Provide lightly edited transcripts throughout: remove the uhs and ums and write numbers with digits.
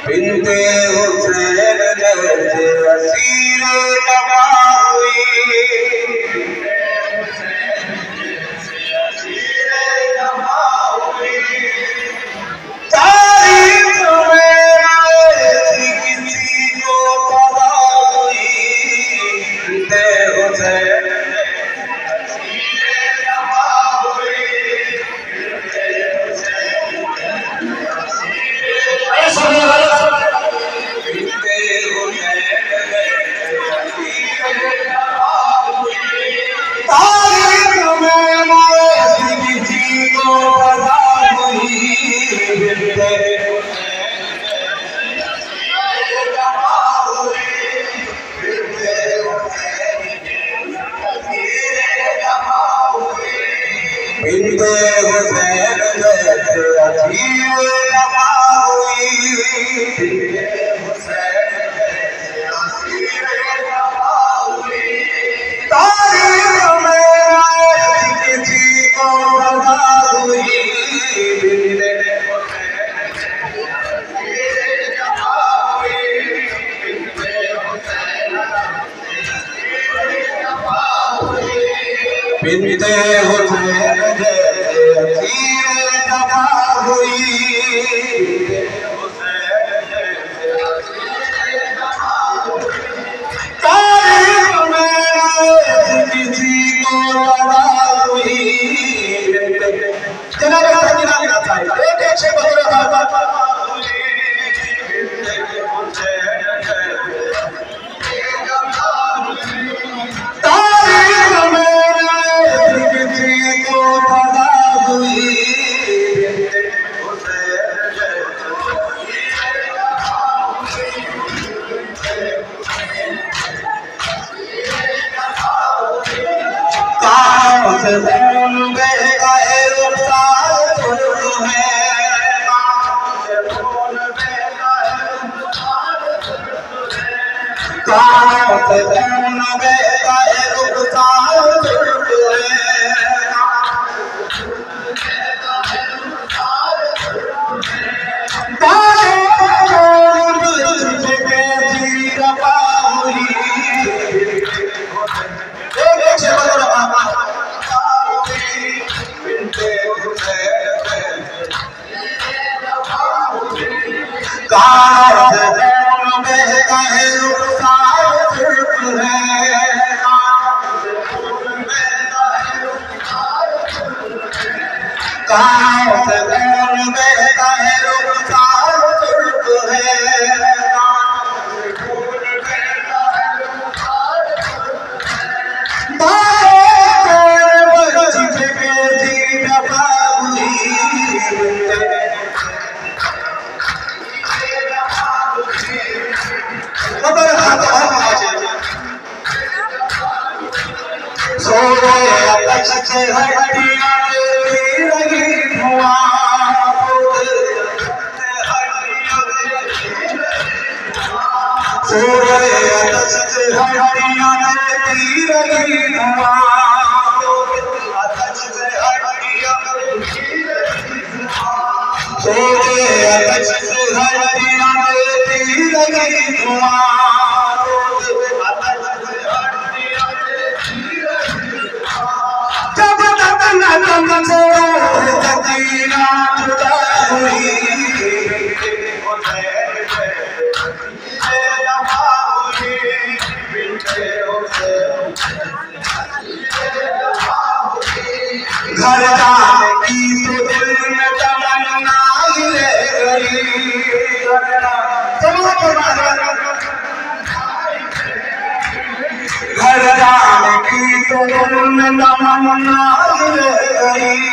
बिनते हुसैन जैसे असीरे तबा हुई। तारीफ में ऐसी किसी को पता हुई। बिनते हुसैन बिनते हुसैन जैसे अजीब लगा हुई। बिनते हुसैन जैसे अजीब लगा हुई। तारीख में ऐसी किसी को पता हुई। बिनते हुसैन जैसे अजीब लगा हुई। बिनते हुसैन बिनते हुसैन जैसे असीरे तबा हुई। तारीख में ऐसी किसी को पता हुई। जनाब एक एक से घर जाने की तो दिल में तमन्ना ही रह गई। घर जाने की तो दिल में तमन्ना ही रह गई। घर जाने की तो दिल में तमन्ना ही रह गई।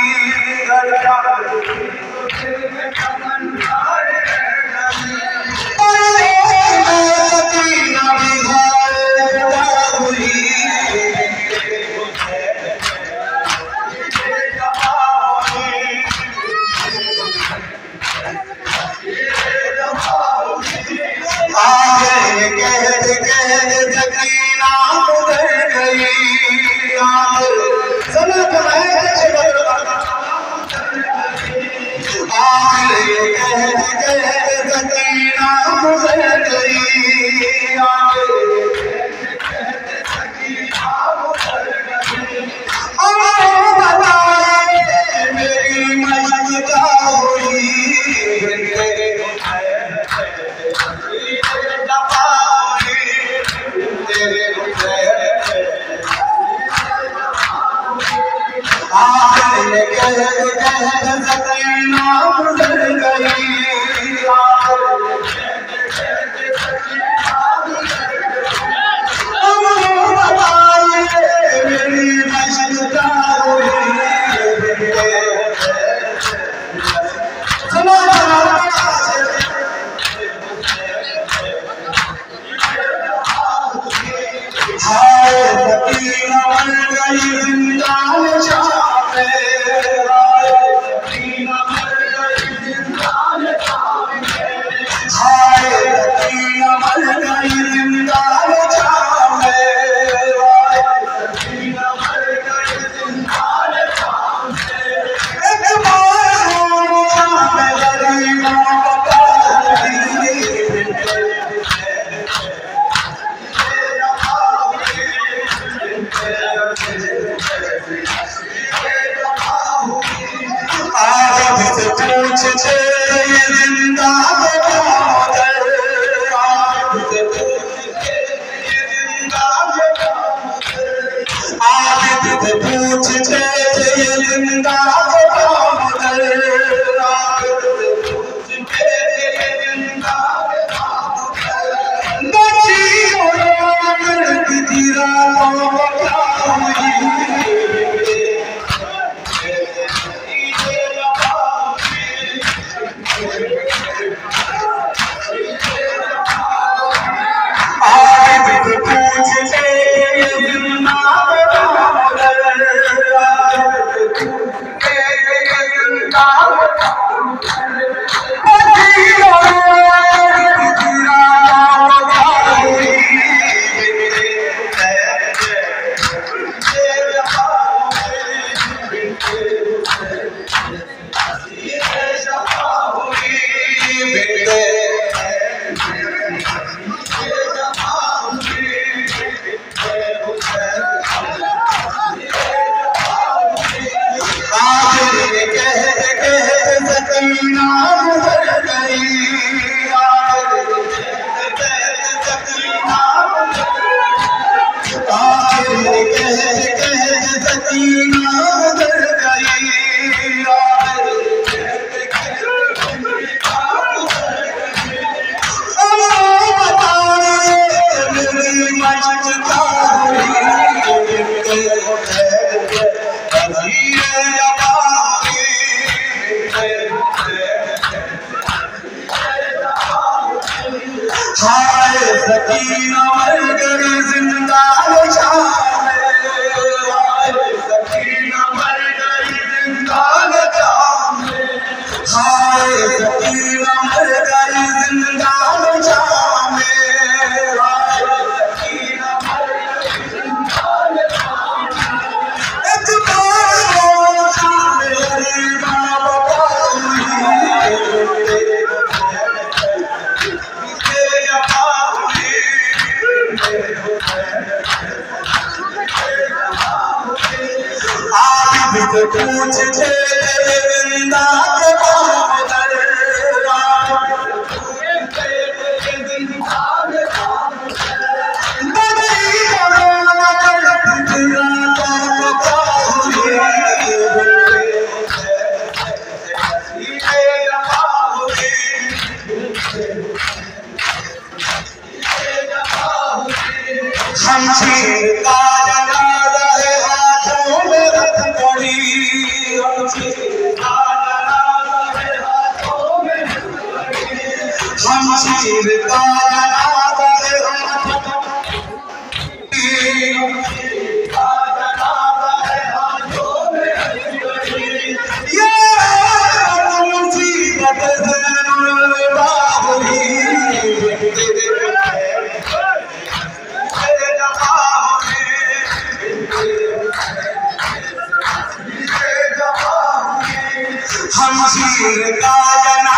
शमशीर का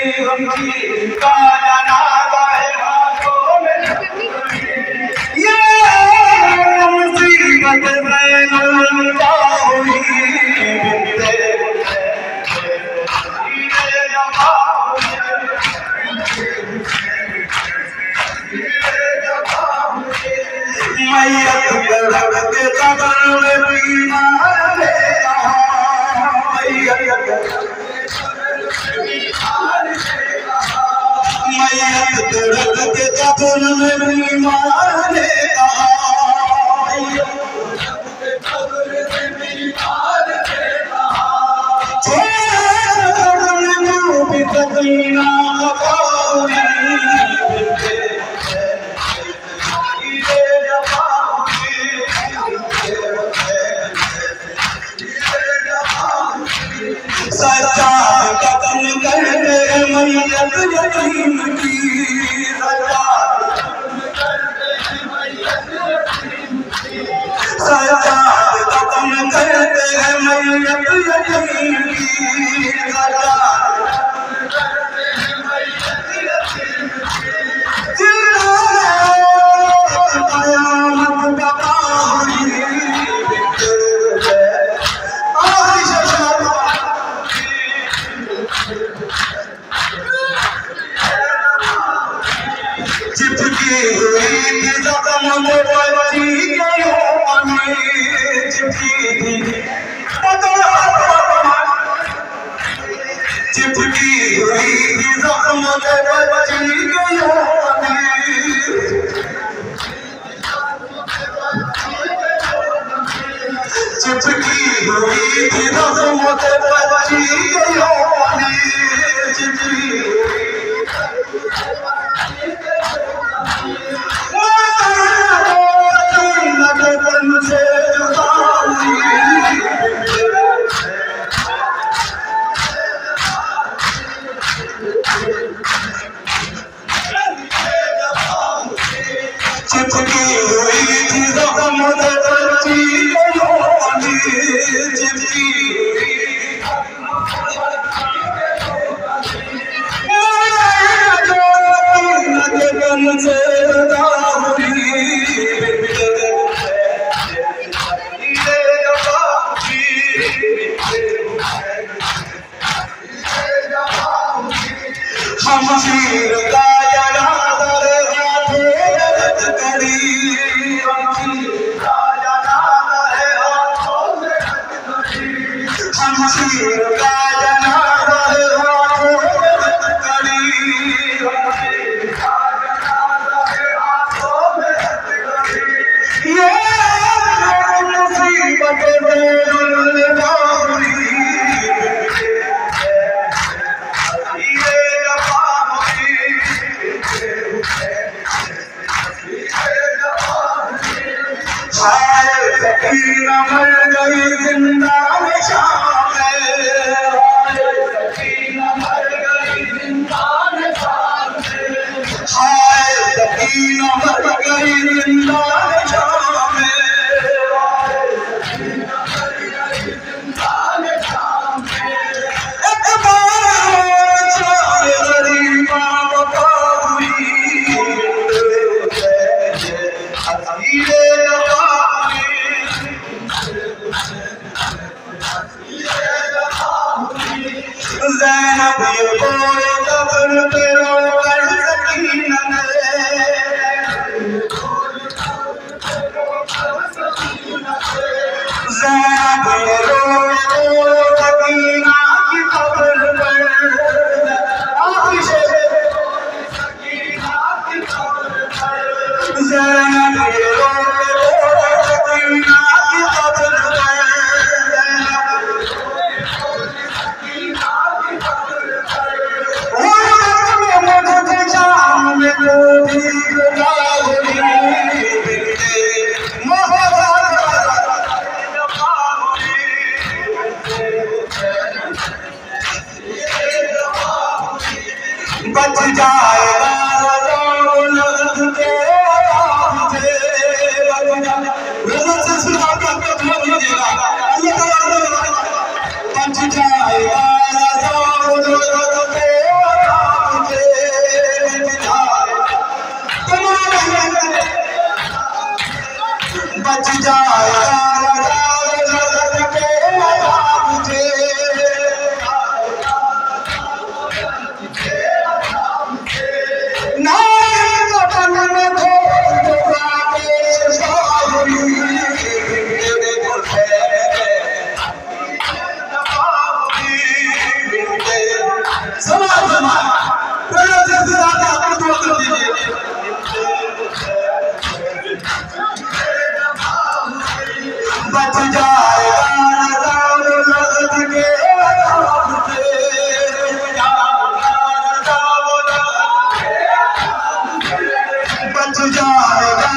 का जनाजा है हाथों में ये मुसीबत में जाऊंगी मैयत कर के कब्र में बीमार लेगा मैयत कर के कब्र में बीमार लेगा सच्चा कदम करते मैयत यतीम की सच्चा कदम करते मैयत यतीम की चिपकी हुई जख्म में बची गई चिपकी हुई जख्म में बची गई चिपकी हुई जख्म में बची गई चिपकी हुई जख्म में बची चिपकी से शमशीर का शमशीर का जनाजा है हाथों में कड़ी ये मुसीबत में जाऊंगी सकीना मर गई जिंदा निशान सकीना मर गई जिंदा निशान हाय सकीना मर गई जिंदा निशान एक बार चाहे गरीबा बता हुई ज़ैनब ये बोले कब्र पे रोकर सकीना ज़ैनब ये रोए सकीना की कब्र पर ज़ैनब ये रोए सकीना की कब्र पर बच जाएगा बच जाएगा जाएगा जगत के मुझे नायक बन में बच जाएगा बच जाएगा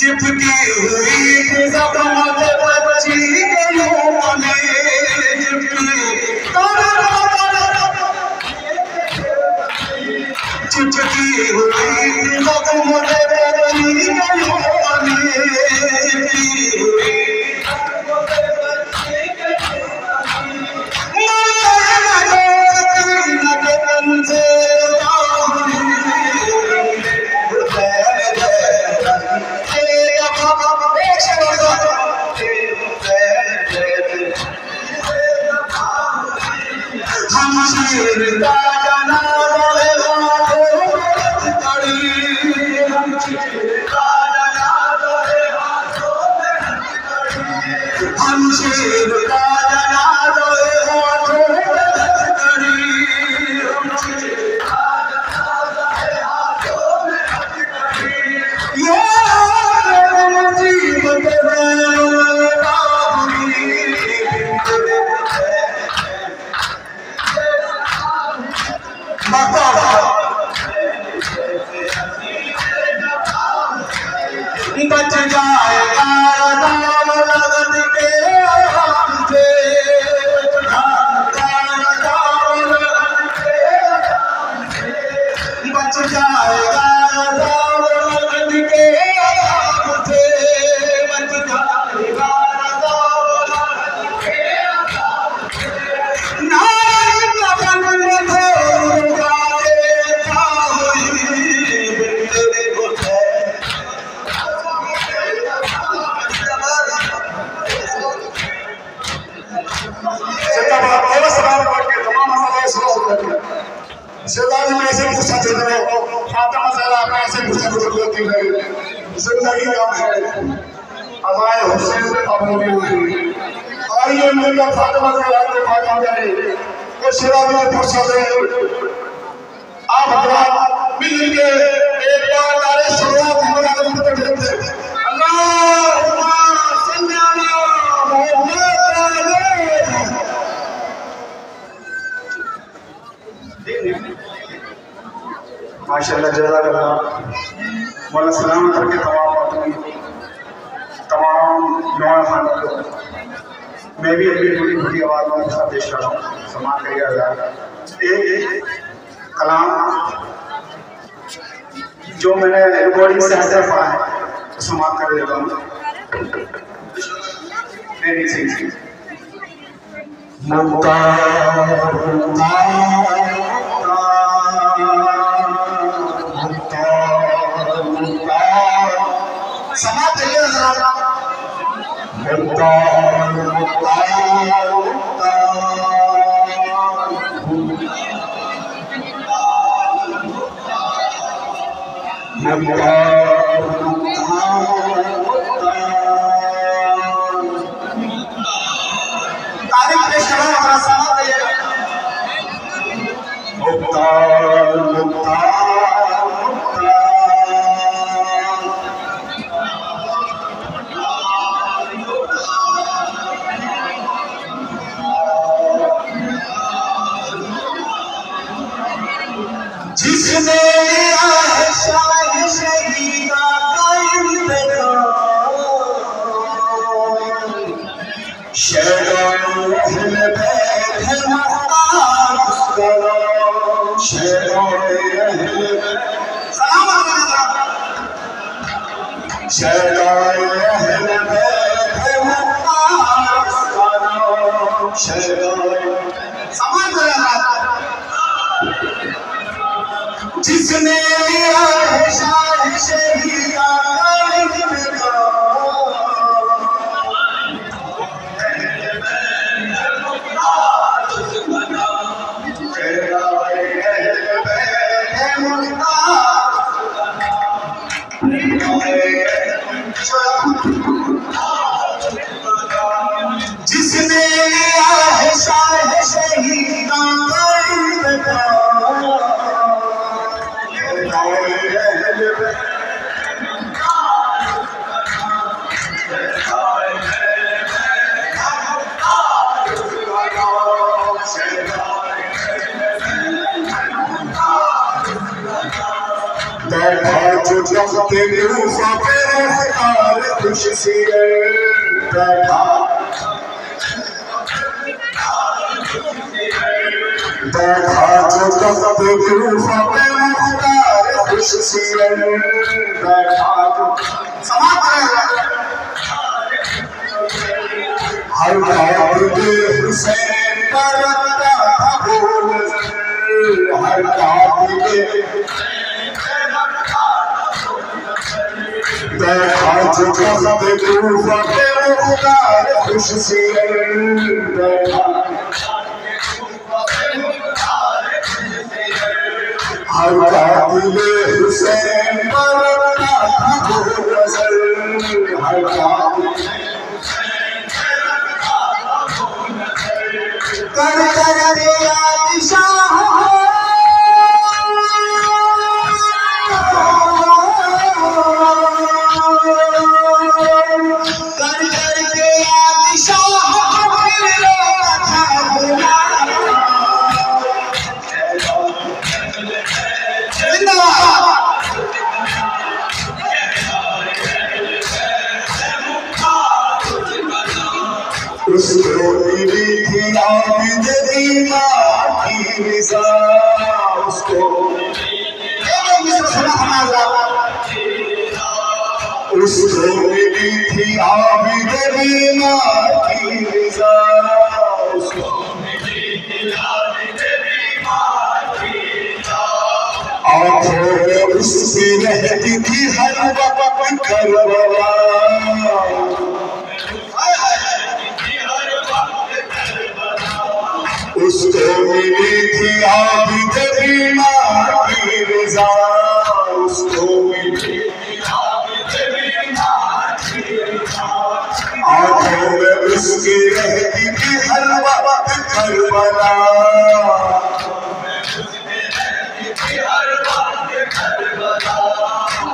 चिपकी हुई बच्ची चिपकी बच जाएगा लगन के मुझे बच जाएगा लगन के मुझे बच जाएगा जिंदगी में ऐसे पूछा चल रहे खाता मसाला आपने ऐसे पूछा कुछ बोलती है जिंदगी कम है हमारे हुसैन अब होगी आइए मिलकर फातिमा से याद में फातिमा करे वो शिरा में पूछा दे आप दुआ मिल के एक बार नारे सल्लल्लाहु अलैहि वसल्लम अल्लाहुम्मा सल्ली अला मुहम्मद माशाअल्लाह जज़ाकल्लाह मौला सलामत रखे तमाम नौजवान खानों को मैं भी अपनी थोड़ी छोटी आवाज़ में साथ पेश कर रहा हूँ सम्मान करिए जाएगा एक कलाम जो मैंने रिकॉर्डिंग से ऐसे पढ़ा है तो सम्मान कर देता हूँ मेरी सिंह समाज चाहिए जरा मुख्तार मुख्तार जिसने शाह शहीदा शहरों अहले बैत है मुख्तार उसका नाम शहरों अहले बैत शहरों अहले बैत है मुख्तार उसका नाम शहरों समान जिसने शाह शहीदा जिसने शाह शहीदा जो जगते रूफा पे हकार खुश सी बैठा बैठा जो जगते रूफा पे हकार खुश सी बैठा हर बात के हुसैन का रखता था भूल हर बात के बैठा जो जगते रूफा पे हकार खुश सी बैठा हर कातिले हुसैन पर नजर हर कर कर याद शाह कर कर के याद शाह उसको मिली थी आबिद दीवार की निज़ा उसको मिली थी आबिद दीवार की निज़ा उसको आँखों में उसकी रहती थी हर वक्त करबला उसको मिली थी आबिद दीवार की निज़ा उसको मिली आँखों में उसकी रहती थी हर वक्त करबला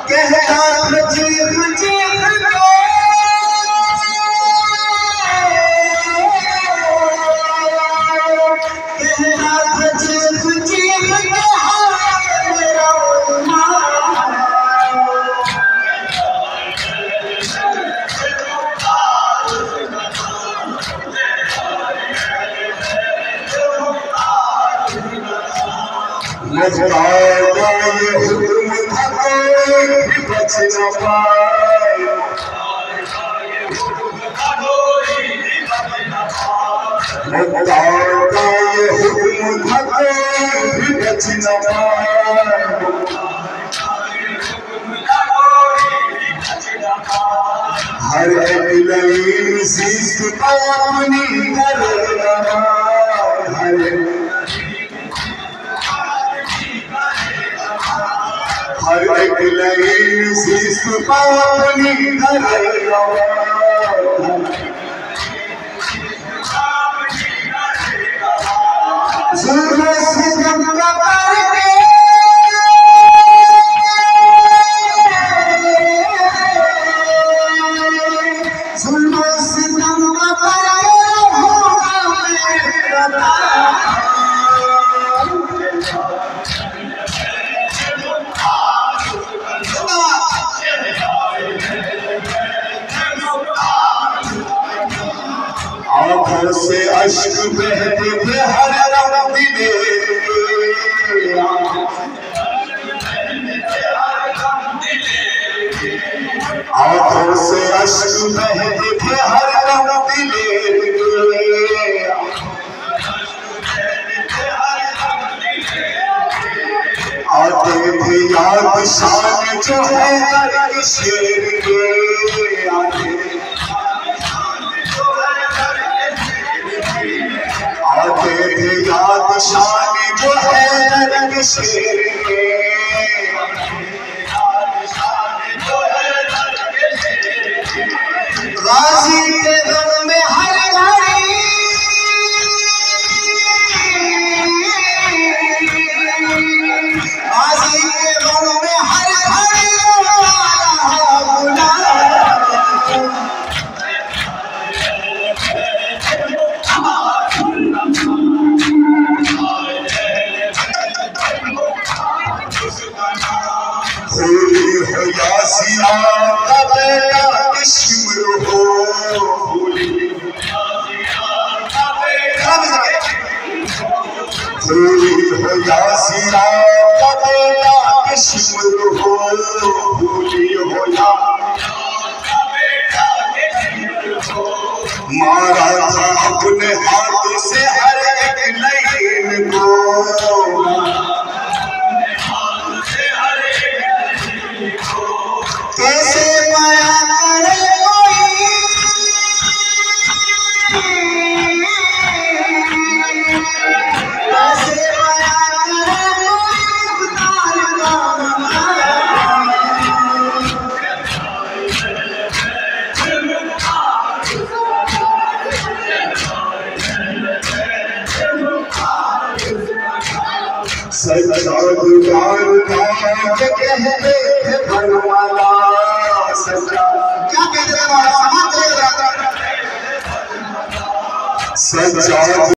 कहता जीव जीव मुख्तार का ये हुक्म था कोई भी बच न पाए मुख्तार का ये हुक्म था कोई भी बच न पाए हर एक लईन शीश को अपनी कर हर एक लईन शीश को अपनी कर अश्क बहते थे हर रंग दिले, आंखों से अश्क बहते थे हर रंग दिले, आते थे याद शान जो है हर शेर के, आते थे याद शान जो है हर शेर के, गाजी के गम में हर घड़ी, गाजी के गम में हर घड़ी होली हो यासिया का बेटा किस्म हो, होली हो यासिया का बेटा किस्म हो, होली हो या मारा था अपने हाथ से हर एक लाइन को, कैसे माया करे कोई, कैसे माया करे कोई सच्चा दुलार कहते थे भरवाला, सच्चा क्या कहते थे, सच्चा